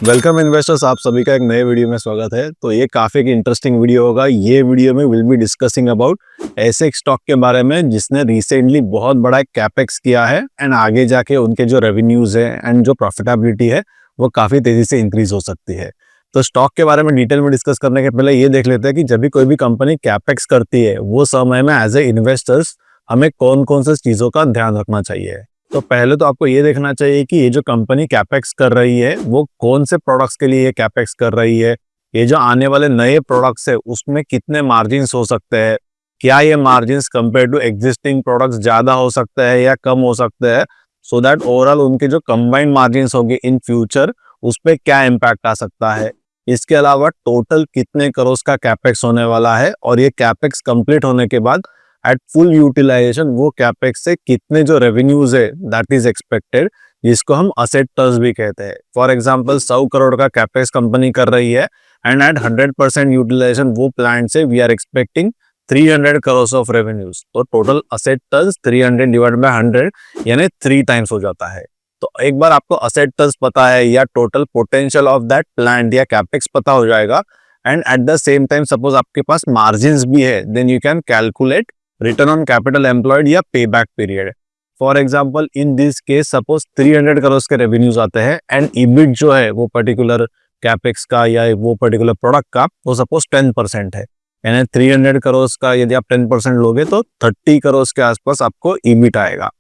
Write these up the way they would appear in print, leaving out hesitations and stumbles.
Welcome investors, आप सभी का एक नए वीडियो में स्वागत है। तो ये काफ़ी एक इंटरेस्टिंग वीडियो होगा। ये वीडियो में विल बी डिस्कसिंग अबाउट ऐसे एक स्टॉक के बारे में जिसने रिसेंटली बहुत बड़ा एक कैपेक्स किया है एंड आगे जाके उनके जो रेवेन्यूज है एंड जो प्रॉफिटेबिलिटी है वो काफ़ी तेज़ी से इंक्रीज हो सकती है। तो स्टॉक के बारे में डिटेल में डिस्कस करने के पहले ये देख लेते हैं कि जब भी कोई भी कंपनी कैपेक्स करती है वो समय में एज ए इन्वेस्टर्स हमें कौन कौन से चीज़ों का ध्यान रखना चाहिए। तो पहले तो आपको ये देखना चाहिए कि ये जो कंपनी कैपेक्स कर रही है वो कौन से प्रोडक्ट्स के लिए ये कैपेक्स कर रही है। ये जो आने वाले नए प्रोडक्ट्स है उसमें कितने मार्जिन्स हो सकते हैं, क्या ये margins compare to existing products ज़्यादा हो सकते हैं या कम हो सकते हैं, सो दैट ओवरऑल उनके जो कंबाइंड मार्जिन्स होंगे इन फ्यूचर उस पर क्या इम्पैक्ट आ सकता है। इसके अलावा टोटल कितने करोड़ का कैपेक्स होने वाला है और ये कैपेक्स कंप्लीट होने के बाद एट फुल यूटिलाइजेशन वो कैपेक्स से कितने जो रेवेन्यूज है दैट इज एक्सपेक्टेड, जिसको हम असेट टर्न्स भी कहते हैं। फॉर एग्जांपल 100 करोड़ का कैपेक्स कंपनी कर रही है एंड एट 100% यूटिलाइजेशन वो प्लांट से we are expecting 300 crore of revenues. तो total asset turns 300 divide by 100 यानी 3 टाइम्स हो जाता है। तो एक बार आपको असेट टर्न्स पता है या total potential of that plant या कैपेक्स पता हो जाएगा and at the same time suppose आपके पास मार्जिन्स भी है, then you can calculate return on capital employed या pay back period. For example in this case suppose 300 crore के रेवेन्यूज आते हैं एंड इबिट जो है वो पर्टिकुलर कैपेक्स का या वो पर्टिकुलर प्रोडक्ट का वो सपोज 10% है, यानी 300 करोड़ का यदि आप 10% लोगे तो 30 करोड़ के आसपास आपको इबिट आएगा।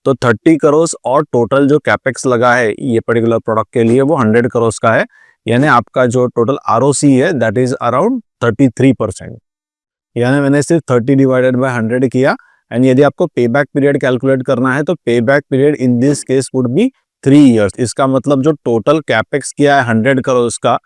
तो 30 करोड़ और टोटल जो कैपेक्स लगा है ये पर्टिकुलर प्रोडक्ट के लिए वो 100 करोड़ का है, यानी आपका जो टोटल आरओसी है दैट इज अराउंड 33%। यानी मैंने सिर्फ 30 डिवाइडेड बाय 100 किया एंड यदि आपको पे बैक पीरियड कैलकुलेट करना है तो पे back period in this case would be 3 years. इसका मतलब जो टोटल कैपेक्स किया है 100 करोड़ का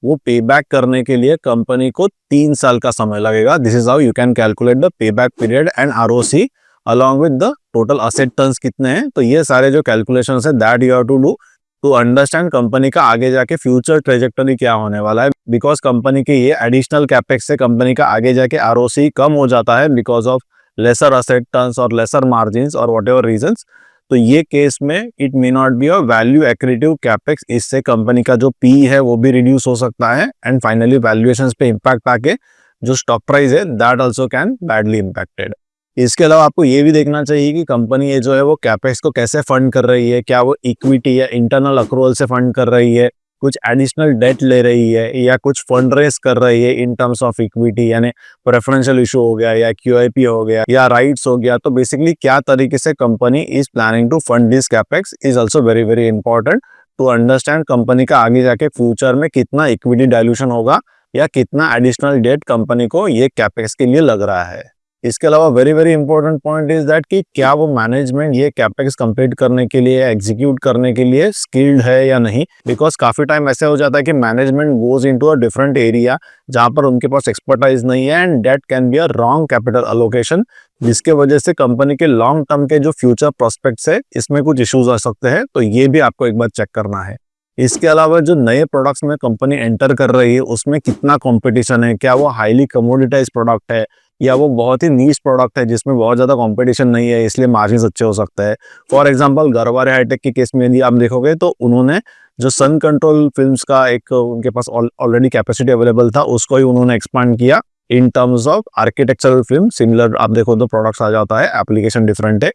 वो पे बैक करने के लिए कंपनी को 3 साल का समय लगेगा। This is how you can calculate the pay back period and ROC along with the total asset turns कितने हैं। तो ये सारे जो कैलकुलेशन है that you have to do to understand company का आगे जाके फ्यूचर ट्रेजेक्टरी क्या होने वाला है। बिकॉज कंपनी के ये एडिशनल कैपेक्स से कंपनी का आगे जाके आरओसी कम हो जाता है because of lesser asset turns और लेसर मार्जिन्स और वॉट एवर रीजंस। तो ये केस में it may not be a value accretive capex, इससे कंपनी का जो पी है वो भी रिड्यूस हो सकता है एंड फाइनली वैल्यूएशंस पे इम्पैक्ट आके जो स्टॉक प्राइस है that also can badly impacted. इसके अलावा आपको ये भी देखना चाहिए कि कंपनी ये जो है वो कैपेक्स को कैसे फंड कर रही है, क्या वो इक्विटी या इंटरनल अक्रूवल से फंड कर रही है, कुछ एडिशनल डेट ले रही है या कुछ फंड रेस कर रही है इन टर्म्स ऑफ इक्विटी, यानी प्रेफरेंशियल इशू हो गया या क्यूआईपी हो गया या राइट्स हो गया। तो बेसिकली क्या तरीके से company is planning to fund this capex is also very very important to understand company का आगे जाके फ्यूचर में कितना इक्विटी डायल्यूशन होगा या कितना एडिशनल डेट कंपनी को ये कैपेक्स के लिए लग रहा है। इसके अलावा very very important point is that कि क्या वो मैनेजमेंट ये कैपेक्स कंप्लीट करने के लिए एग्जीक्यूट करने के लिए स्किल्ड है या नहीं। बिकॉज काफी टाइम ऐसे हो जाता है कि management goes into a different area जहां पर उनके पास एक्सपर्टाइज नहीं है and that can be a wrong capital allocation, जिसके वजह से कंपनी के लॉन्ग टर्म के जो फ्यूचर प्रोस्पेक्ट्स है इसमें कुछ इश्यूज आ सकते हैं। तो ये भी आपको एक बार चेक करना है। इसके अलावा जो नए प्रोडक्ट्स में कंपनी एंटर कर रही है उसमें कितना कंपटीशन है, क्या वो हाईली कमोडिटाइज प्रोडक्ट है या वो बहुत ही नीश प्रोडक्ट है जिसमें बहुत ज्यादा कंपटीशन नहीं है इसलिए मार्जिन अच्छे हो सकते हैं। फॉर एग्जांपल गरवारे हाईटेक के केस में यदि आप देखोगे तो उन्होंने जो सन कंट्रोल फिल्म्स का एक उनके पास ऑलरेडी कैपेसिटी अवेलेबल था उसको ही उन्होंने एक्सपांड किया in terms of architectural film. Similar आप देखो तो प्रोडक्ट्स आ जाता है, एप्लीकेशन डिफरेंट है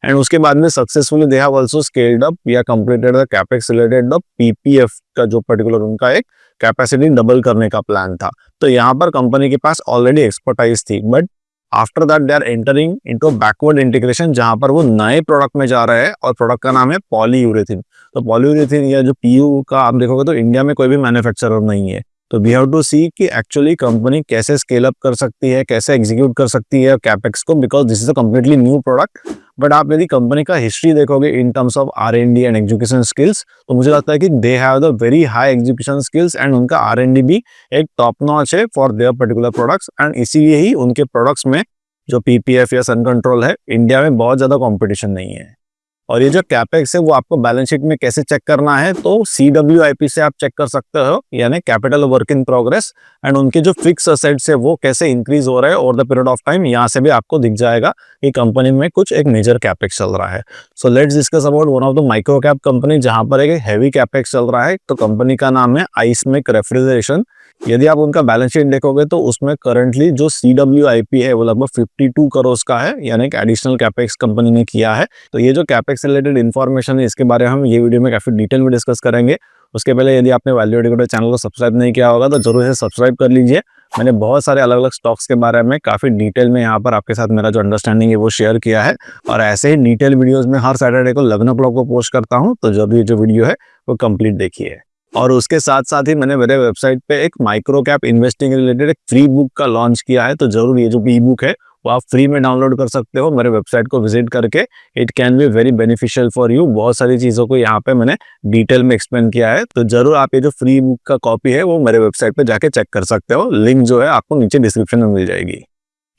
एंड उसके बाद में successfully they have also scaled up या completed the capex related the PPF का जो पर्टिकुलर उनका एक कैपेसिटी डबल करने का प्लान था। तो यहाँ पर कंपनी के पास ऑलरेडी एक्सपर्टाइज थी but after that they are entering into backward integration जहां पर वो नए प्रोडक्ट में जा रहे हैं और प्रोडक्ट का नाम है पॉलीयूरेथीन। तो पॉलीयूरेथीन या जो पीयू का आप देखोगे तो इंडिया में कोई भी मैन्युफैक्चरर नहीं है। तो वी हैव टू सी कि एक्चुअली कंपनी कैसे स्केल अप कर सकती है, कैसे एग्जीक्यूट कर सकती है कैपेक्स को, because this is a completely new product. But आप यदि कंपनी का हिस्ट्री देखोगे in terms of R&D and education skills तो मुझे लगता है कि they have the very high education skills and उनका R&D भी एक टॉप नॉच है for their particular products and इसीलिए ही उनके प्रोडक्ट्स में जो पीपीएफ या सन कंट्रोल है इंडिया में बहुत ज्यादा कंपटीशन नहीं है। और ये जो कैपेक्स है वो आपको बैलेंस शीट में कैसे चेक करना है, तो CWIP से आप चेक कर सकते हो, यानी capital work in progress, and उनके जो फिक्स असेट्स है वो कैसे इंक्रीज हो रहे हैं over the period of time. यहाँ से भी आपको दिख जाएगा कि कंपनी में कुछ एक मेजर कैपेक्स चल रहा है। So let's discuss about one of the micro cap company जहां पर एक हैवी कैपेक्स चल रहा है। तो कंपनी का नाम है आइसमेक रेफ्रिजरेशन। यदि आप उनका बैलेंस शीट देखोगे तो उसमें करंटली जो CWIP है वो लगभग 52 करोड़ का है, यानी कि एडिशनल कैपेक्स कंपनी ने किया है। तो ये जो कैपेक्स रिलेटेड इन्फॉर्मेशन है इसके बारे में हम ये वीडियो में काफी डिटेल में डिस्कस करेंगे। उसके पहले यदि आपने वैल्यू एडिटर चैनल को सब्सक्राइब नहीं किया होगा तो जरूर से सब्सक्राइब कर लीजिए। मैंने बहुत सारे अलग अलग स्टॉक्स के बारे में काफी डिटेल में यहाँ पर आपके साथ मेरा जो अंडरस्टैंडिंग है वो शेयर किया है, और ऐसे ही डिटेल वीडियोस में हर सैटरडे को 11 o'clock को पोस्ट करता हूँ। तो जरूर ये जो वीडियो है वो कंप्लीट देखिए। और उसके साथ साथ ही मैंने मेरे वेबसाइट पे एक माइक्रो कैप इन्वेस्टिंग रिलेटेड एक फ्री बुक का लॉन्च किया है। तो जरूर ये जो ई बुक है वो आप फ्री में डाउनलोड कर सकते हो मेरे वेबसाइट को विजिट करके। It can be very beneficial for you. बहुत सारी चीज़ों को यहाँ पे मैंने डिटेल में एक्सप्लेन किया है। तो जरूर आप ये जो फ्री बुक का कॉपी है वो मेरे वेबसाइट पे जाके चेक कर सकते हो। लिंक जो है आपको नीचे डिस्क्रिप्शन में मिल जाएगी।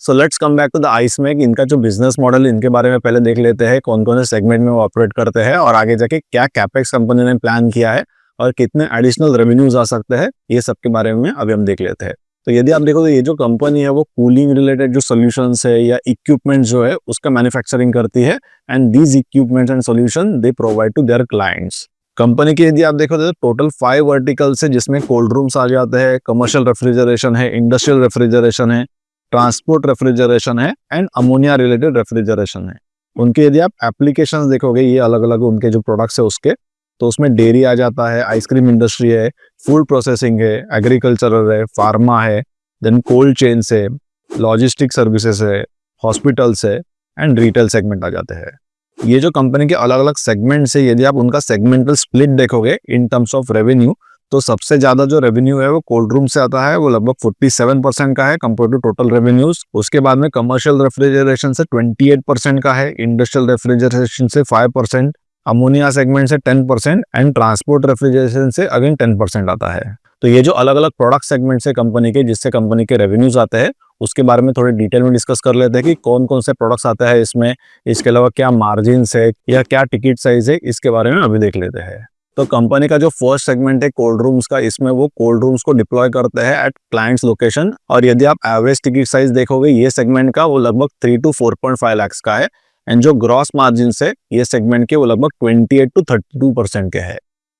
So let's come back to the Icemake. इनका जो बिजनेस मॉडल इनके बारे में पहले देख लेते हैं, कौन कौन से सेगमेंट में वो ऑपरेट करते हैं और आगे जाके क्या कैपेक्स कंपनी ने प्लान किया है और कितने एडिशनल रेवेन्यूज आ सकते हैं, ये सब के बारे में अभी हम देख लेते हैं। तो यदि आप देखो तो ये जो कंपनी है वो कूलिंग रिलेटेड जो सोल्यूशंस है या इक्विपमेंट जो है उसका मैन्युफैक्चरिंग करती है, and these equipments and solution they provide to their clients. Company की यदि आप देखो तो टोटल 5 वर्टिकल्स है, जिसमें कोल्ड रूम्स आ जाते हैं, कमर्शियल रेफ्रिजरेशन है, इंडस्ट्रियल रेफ्रिजरेशन है, ट्रांसपोर्ट रेफ्रिजरेशन है, एंड अमोनिया रिलेटेड रेफ्रिजरेशन है। उनके यदि आप एप्लीकेशंस देखोगे ये अलग अलग उनके जो प्रोडक्ट्स है उसके, तो उसमें डेयरी आ जाता है, आइसक्रीम इंडस्ट्री है, फूड प्रोसेसिंग है, एग्रीकल्चरल है, फार्मा है, देन कोल्ड चेन्स है, लॉजिस्टिक सर्विसेज है, हॉस्पिटल्स है, एंड रिटेल सेगमेंट आ जाते हैं। ये जो कंपनी के अलग अलग सेगमेंट्स है, यदि आप उनका सेगमेंटल स्प्लिट देखोगे इन टर्म्स ऑफ रेवेन्यू, तो सबसे ज्यादा जो रेवेन्यू है वो कोल्ड रूम से आता है, वो लगभग 47% का है कंपेयर टू टोटल रेवेन्यूज। उसके बाद में कमर्शियल रेफ्रिजरेशन से 28% का है, इंडस्ट्रियल रेफ्रिजरेशन से 5%, अमोनिया सेगमेंट से 10%, एंड ट्रांसपोर्ट रेफ्रिजरेशन से अगेन 10% आता है। तो ये जो अलग अलग प्रोडक्ट सेगमेंट्स है कंपनी के, जिससे कंपनी के रेवेन्यूज आते हैं, उसके बारे में थोड़े डिटेल में डिस्कस कर लेते हैं कि कौन कौन से प्रोडक्ट्स आते हैं इसमें, इसके अलावा क्या मार्जिन्स है या क्या टिकट साइज है, इसके बारे में अभी देख लेते हैं। तो कंपनी का जो फर्स्ट सेगमेंट है कोल्ड रूम्स का, इसमें वो कोल्ड रूम्स को डिप्लॉय करते हैं एट क्लाइंट्स लोकेशन। और यदि आप एवरेज टिकट साइज देखोगे ये सेगमेंट का, वो लगभग 3 to 4.5 लाख का है, एंड जो ग्रॉस मार्जिन है ये सेगमेंट के वो लगभग 28 to 32% के है।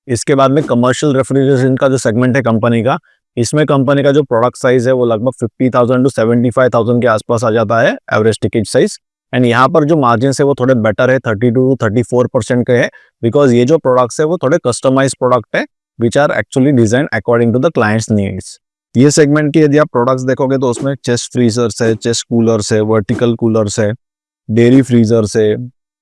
इसके बाद में कमर्शियल रेफ्रिजरेशन का जो सेगमेंट है कंपनी का, इसमें कंपनी का जो प्रोडक्ट साइज है वो लगभग 50,000 to 75,000 के आसपास आ जाता है एवरेज टिकट साइज, एंड यहाँ पर जो मार्जिन है वो थोड़े बेटर है, 32 to 34% के है, बिकॉज ये जो प्रोडक्ट्स है वो थोड़े कस्टमाइज प्रोडक्ट है which are actually design according to the clients needs. ये सेगमेंट की यदि आप प्रोडक्ट्स देखोगे तो उसमें चेस्ट फ्रीजर्स है, चेस्ट कूलर्स है, वर्टिकल कूलर्स है, डेयरी फ्रीजर्स है,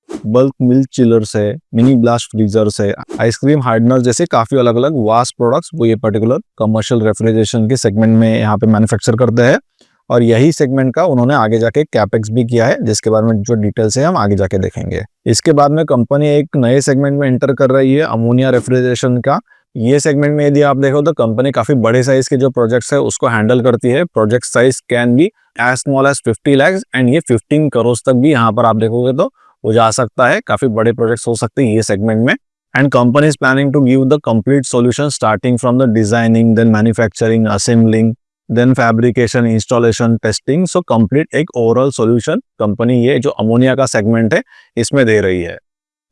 बल्क मिल्क चिलर्स है, मिनी ब्लास्ट फ्रीजर्स है, आइसक्रीम हार्डनर जैसे काफी अलग अलग वास्ट प्रोडक्ट्स वो ये पर्टिकुलर कमर्शियल रेफ्रिजरेशन के सेगमेंट में यहाँ पे मैन्युफैक्चर करते हैं। और यही सेगमेंट का उन्होंने आगे जाके कैपेक्स भी किया है, जिसके बारे में जो डिटेल्स है हम आगे जाके देखेंगे। इसके बाद में कंपनी एक नए सेगमेंट में एंटर कर रही है, अमोनिया रेफ्रिजरेशन का। ये सेगमेंट में यदि आप देखो तो कंपनी काफी बड़े साइज के जो प्रोजेक्ट्स है उसको हैंडल करती है। Project size can be as small as 50 lakhs, and ये 15 करोड़ तक भी यहाँ पर आप देखोगे तो वो जा सकता है। काफी बड़े प्रोजेक्ट्स हो सकते हैं ये सेगमेंट में, and company is planning to give the complete solution starting from the designing, then manufacturing, assembling, then fabrication, installation, testing. So complete एक ओवरऑल सॉल्यूशन कंपनी ये जो अमोनिया का सेगमेंट है इसमें दे रही है।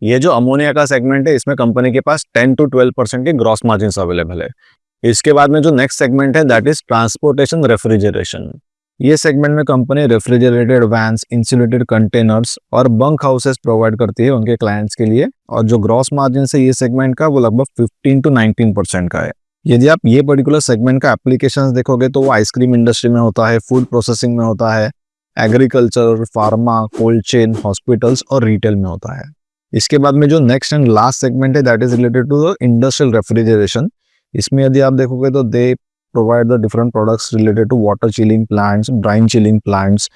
ये जो अमोनिया का सेगमेंट है इसमें कंपनी के पास 10 to 12% के ग्रॉस मार्जिन अवेलेबल है। इसके बाद में जो नेक्स्ट सेगमेंट है दैट इज ट्रांसपोर्टेशन रेफ्रिजरेशन। ये सेगमेंट में company refrigerated vans, insulated containers और बंक हाउसेस प्रोवाइड करती है उनके क्लाइंट्स के लिए, और जो ग्रॉस मार्जिन है ये सेगमेंट का वो लगभग 15 to 19% का है। यदि आप ये पर्टिकुलर सेगमेंट का एप्लीकेशंस देखोगे तो वो आइसक्रीम इंडस्ट्री में होता है, फूड प्रोसेसिंग में होता है, agriculture, pharma, cold chain, hospitals और रिटेल में होता है। इसके बाद में जो नेक्स्ट एंड लास्ट सेगमेंट है that is related to the industrial refrigeration. इसमें यदि आप देखोगे तो they provide the different products related to water chilling plants, brine chilling plants,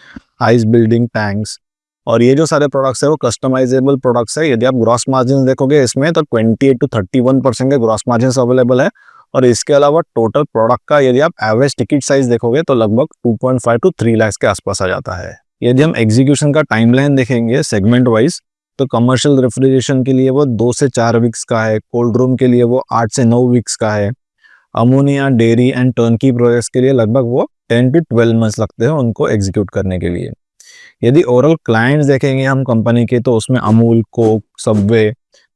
ice building tanks, और ये जो सारे प्रोडक्ट्स है वो कस्टमाइजेबल प्रोडक्ट्स है। यदि आप ग्रॉस मार्जिन देखोगे इसमें तो 28 to 31% के ग्रॉस मार्जिन अवेलेबल है, और इसके अलावा टोटल प्रोडक्ट का यदि आप एवरेज टिकट साइज देखोगे तो लगभग 2.5 to 3 लाख के आसपास आ जाता है। यदि हम एग्जीक्यूशन का टाइमलाइन देखेंगे सेगमेंट वाइज, तो कमर्शियल रेफ्रिजरेशन के लिए वो 2 से 4 वीक्स का है, कोल्ड रूम के लिए वो 8 से 9 वीक्स का है, ammonia, dairy and turnkey projects के लिए लगभग वो 10 टू 12 मंथ्स लगते हैं उनको एग्जीक्यूट करने के लिए। यदि ओवरऑल क्लाइंट्स देखेंगे हम कंपनी के, तो उसमें अमूल, कोक, सबवे,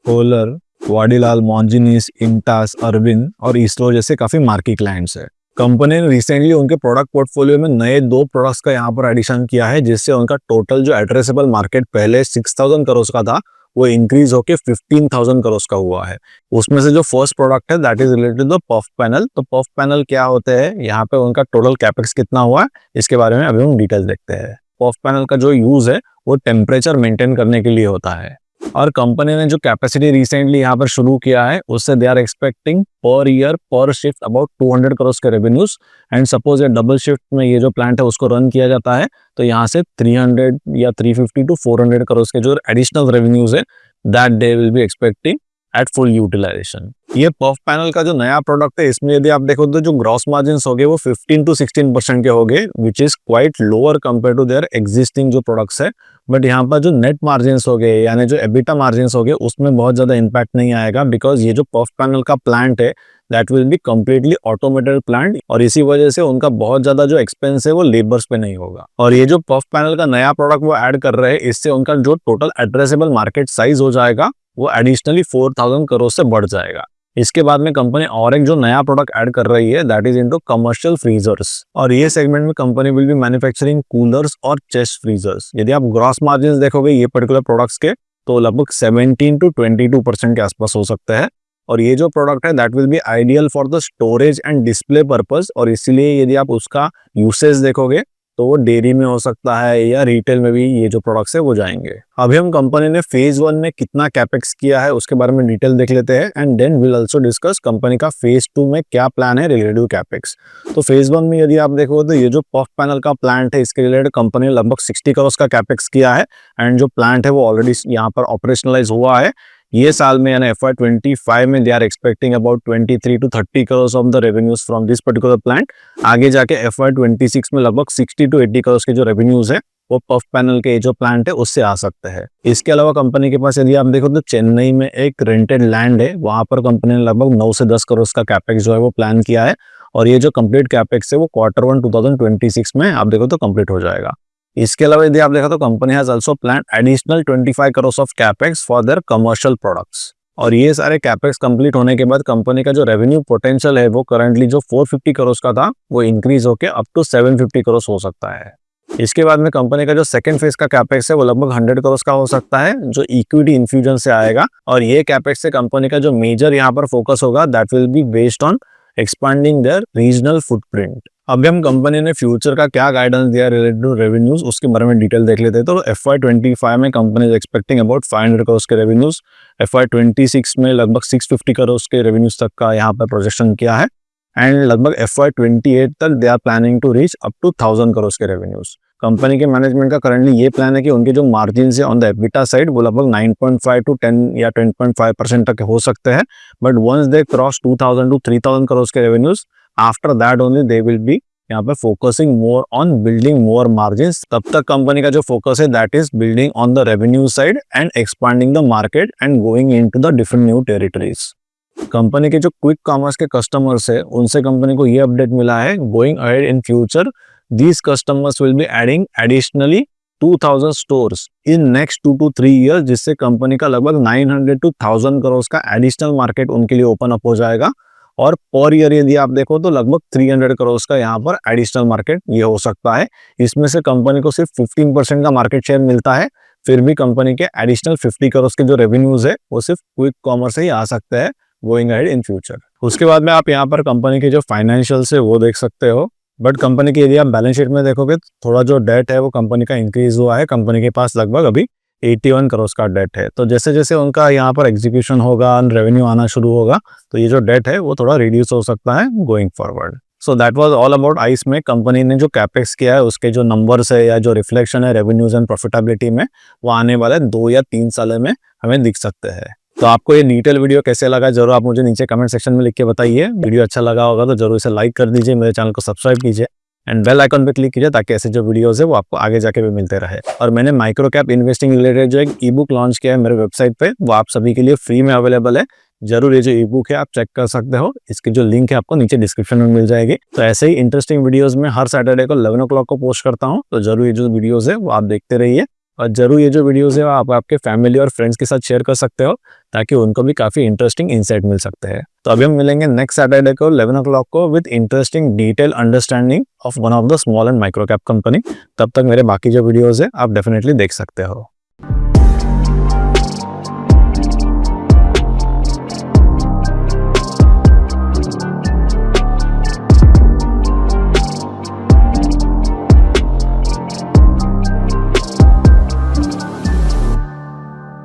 कोलर, वाडीलाल, मॉन्जिनीस, इंटास, अरविंद और इसरो जैसे काफी मार्की क्लाइंट्स है। कंपनी ने रिसेंटली उनके प्रोडक्ट पोर्टफोलियो में नए 2 प्रोडक्ट्स का यहाँ पर एडिशन किया है, जिससे उनका टोटल जो एड्रेसेबल मार्केट पहले 6000 करोड़ का था वो इंक्रीज होके 15,000 करोड़ का हुआ है। उसमें से जो फर्स्ट प्रोडक्ट है that is related to puff panel. तो पफ पैनल क्या होते हैं, यहाँ पे उनका टोटल कैपेक्स कितना हुआ है इसके बारे में अभी हम डिटेल देखते हैं। पफ पैनल का जो यूज है वो टेम्परेचर मेंटेन करने के लिए होता है, और कंपनी ने जो कैपेसिटी रिसेंटली यहाँ पर शुरू किया है उससे they are expecting per year per shift about 200 crore के रेवेन्यूज। एंड सपोज ये डबल शिफ्ट में ये जो प्लांट है उसको रन किया जाता है तो यहाँ से 300 या 350 टू 400 करोड़ के जो एडिशनल रेवेन्यूज है that they will be expecting at full utilisation. ये पफ पैनल का जो नया प्रोडक्ट है इसमें यदि आप देखो तो जो ग्रॉस मार्जिन्स हो गए वो 15 टू 16% के हो गए, which is quite lower compare to their existing जो प्रोडक्ट्स है। बट यहाँ पर जो नेट मार्जिन्स हो गए यानी जो एबिटा मार्जिन्स हो गए उसमें बहुत ज्यादा इंपैक्ट नहीं आएगा, बिकॉज ये जो पफ पैनल का प्लांट है that will be completely automated plant, और इसी वजह से उनका बहुत ज्यादा जो एक्सपेंस है वो लेबर्स पे नहीं होगा। और ये जो पफ पैनल का नया प्रोडक्ट वो ऐड कर रहे हैं इससे उनका जो टोटल एड्रेसेबल मार्केट साइज हो जाएगा वो एडिशनली 4000 करोड़ से बढ़ जाएगा। इसके बाद में कंपनी और एक जो नया प्रोडक्ट ऐड कर रही है that is into commercial freezers, और ये सेगमेंट में company will be manufacturing coolers और चेस्ट फ्रीजर्स। यदि आप ग्रॉस मार्जिन देखोगे ये पर्टिकुलर प्रोडक्ट्स के तो लगभग 17 टू 22% के आसपास हो सकते हैं। और ये जो प्रोडक्ट है that will be ideal for the storage and display purpose, और इसीलिए यदि आप उसका यूसेज देखोगे तो वो डेयरी में हो सकता है या रिटेल में भी ये जो प्रोडक्ट्स है वो जाएंगे। अभी हम कंपनी ने फेज 1 में कितना कैपेक्स किया है उसके बारे में डिटेल देख लेते हैं, and then will also discuss company का फेज 2 में क्या प्लान है रिलेटेड कैपेक्स। तो फेज 1 में यदि आप देखो तो ये जो पफ पैनल का प्लांट है इसके रिलेटेड कंपनी ने लगभग 60 करोड़ का कैपेक्स किया है, एंड जो प्लांट है वो ऑलरेडी यहाँ पर ऑपरेशनलाइज हुआ है। ये साल में यानी FY25 में they are expecting about 23 to 30 crore of the revenues from this particular plant. आगे जाके FY26 में लगभग 60 टू 80 करोड़ के जो रेवेन्यूज है वो पफ पैनल के जो प्लांट है उससे आ सकते हैं। इसके अलावा कंपनी के पास यदि आप देखो तो चेन्नई में एक रेंटेड लैंड है, वहां पर कंपनी ने लगभग 9 से 10 करोड़ का कैपेक्स जो है वो प्लान किया है, और ये जो कंप्लीट कैपेक्स है वो Q1 2026 में आप देखो तो कंप्लीट हो जाएगा। इसके अलावा यदि आप देखा तो company has also plan additional 25 crore of capex for their commercial products, और ये सारे कैपेक्स कंप्लीट होने के बाद कंपनी का जो रेवेन्यू पोटेंशियल है वो करंटली जो 450 करोड़ का था वो इंक्रीज होकर अप टू 750 करोड़ हो सकता है। इसके बाद में कंपनी का जो सेकंड फेज का कैपेक्स है वो लगभग 100 करोड़ का हो सकता है जो इक्विटी इन्फ्यूजन से आएगा, और ये कैपेक्स से कंपनी का जो मेजर यहाँ पर फोकस होगा that will be based on expanding their regional footprint. अभी हम कंपनी ने फ्यूचर का क्या गाइडेंस दिया रिलेटेड टू रेवेन्यूज उसके बारे में डिटेल देख लेते हैं। तो FY25 में company is expecting about 500 crore के रेवेन्यूज, FY26 में लगभग 650 करोड़ के रेवेन्यूज तक का यहाँ पर प्रोजेक्शन किया है, एंड लगभग FY28 तक they are planning to reach up to 1000 crore के रेवेन्यूज। कंपनी के मैनेजमेंट का करंटली ये प्लान है कि उनके जो मार्जिन है ऑन द एबिटा साइड वो लगभग 9.5 टू 10 या 10.5% तक हो सकते हैं, but once they cross 2000 to 3000 crore के revenues after that only they will be यहाँ पे focusing more on building more margins. तब तक कंपनी का जो फोकस है that is building on the revenue side and expanding the market and going into the different new territories. Company के जो quick commerce के कस्टमर्स है उनसे कंपनी को ये अपडेट मिला है, going ahead in future these customers will be adding additionally 2000 stores in next 2 to 3 years, जिससे कंपनी का लगभग 900 to 1000 करोड़ का एडिशनल मार्केट उनके लिए ओपन अप हो जाएगा, और पर ईयर यदि आप देखो तो लगभग 300 करोड़ का यहाँ पर एडिशनल मार्केट ये हो सकता है। इसमें से कंपनी को सिर्फ 15% का मार्केट शेयर मिलता है, फिर भी कंपनी के एडिशनल 50 करोड़ के जो रेवेन्यूज है वो सिर्फ क्विक कॉमर्स से ही आ सकते हैं गोइंग अहेड इन फ्यूचर। उसके बाद में आप यहाँ पर कंपनी के जो फाइनेंशियल्स है वो देख सकते हो, बट कंपनी की यदि आप बैलेंस शीट में देखोगे थोड़ा जो डेट है वो कंपनी का इंक्रीज हुआ है। कंपनी के पास लगभग अभी 81 करोड़ का डेट है, तो जैसे जैसे उनका यहाँ पर एग्जीक्यूशन होगा, रेवेन्यू आना शुरू होगा तो ये जो डेट है वो थोड़ा रिड्यूस हो सकता है going forward. So that was all about ice में कंपनी ने जो कैपेक्स किया है उसके जो नंबर्स है या जो रिफ्लेक्शन है रेवेन्यूज एंड प्रॉफिटेबिलिटी में वो आने वाले 2 या 3 साल में हमें दिख सकते हैं। तो आपको ये डिटेल वीडियो कैसे लगा जरूर आप मुझे नीचे कमेंट सेक्शन में लिख के बताइए। वीडियो अच्छा लगा होगा तो जरूर इसे लाइक कर दीजिए, मेरे चैनल को सब्सक्राइब कीजिए। एंड बेल आइकन पे क्लिक कीजिए ताकि ऐसे जो वीडियोस है वो आपको आगे जाके भी मिलते रहे। और मैंने माइक्रो कैप इन्वेस्टिंग रिलेटेड जो एक ई बुक लॉन्च किया है मेरे वेबसाइट पे, वो आप सभी के लिए फ्री में अवेलेबल है। जरूर ये जो ई बुक है आप चेक कर सकते हो, इसकी जो लिंक है आपको नीचे डिस्क्रिप्शन में मिल जाएगी। तो ऐसे ही इंटरेस्टिंग वीडियोस में हर सैटरडे को 11 o'clock को पोस्ट करता हूँ, तो जरूर ये जो वीडियोस है वो आप देखते रहिए। और जरूर ये जो वीडियोस है आप आपके फैमिली और फ्रेंड्स के साथ शेयर कर सकते हो ताकि उनको भी काफी इंटरेस्टिंग इंसाइट मिल सकते हैं। तो अभी हम मिलेंगे नेक्स्ट सैटरडे को 11 o'clock को with interesting detail understanding of one of the small and micro cap company. तब तक मेरे बाकी जो वीडियोस है आप डेफिनेटली देख सकते हो।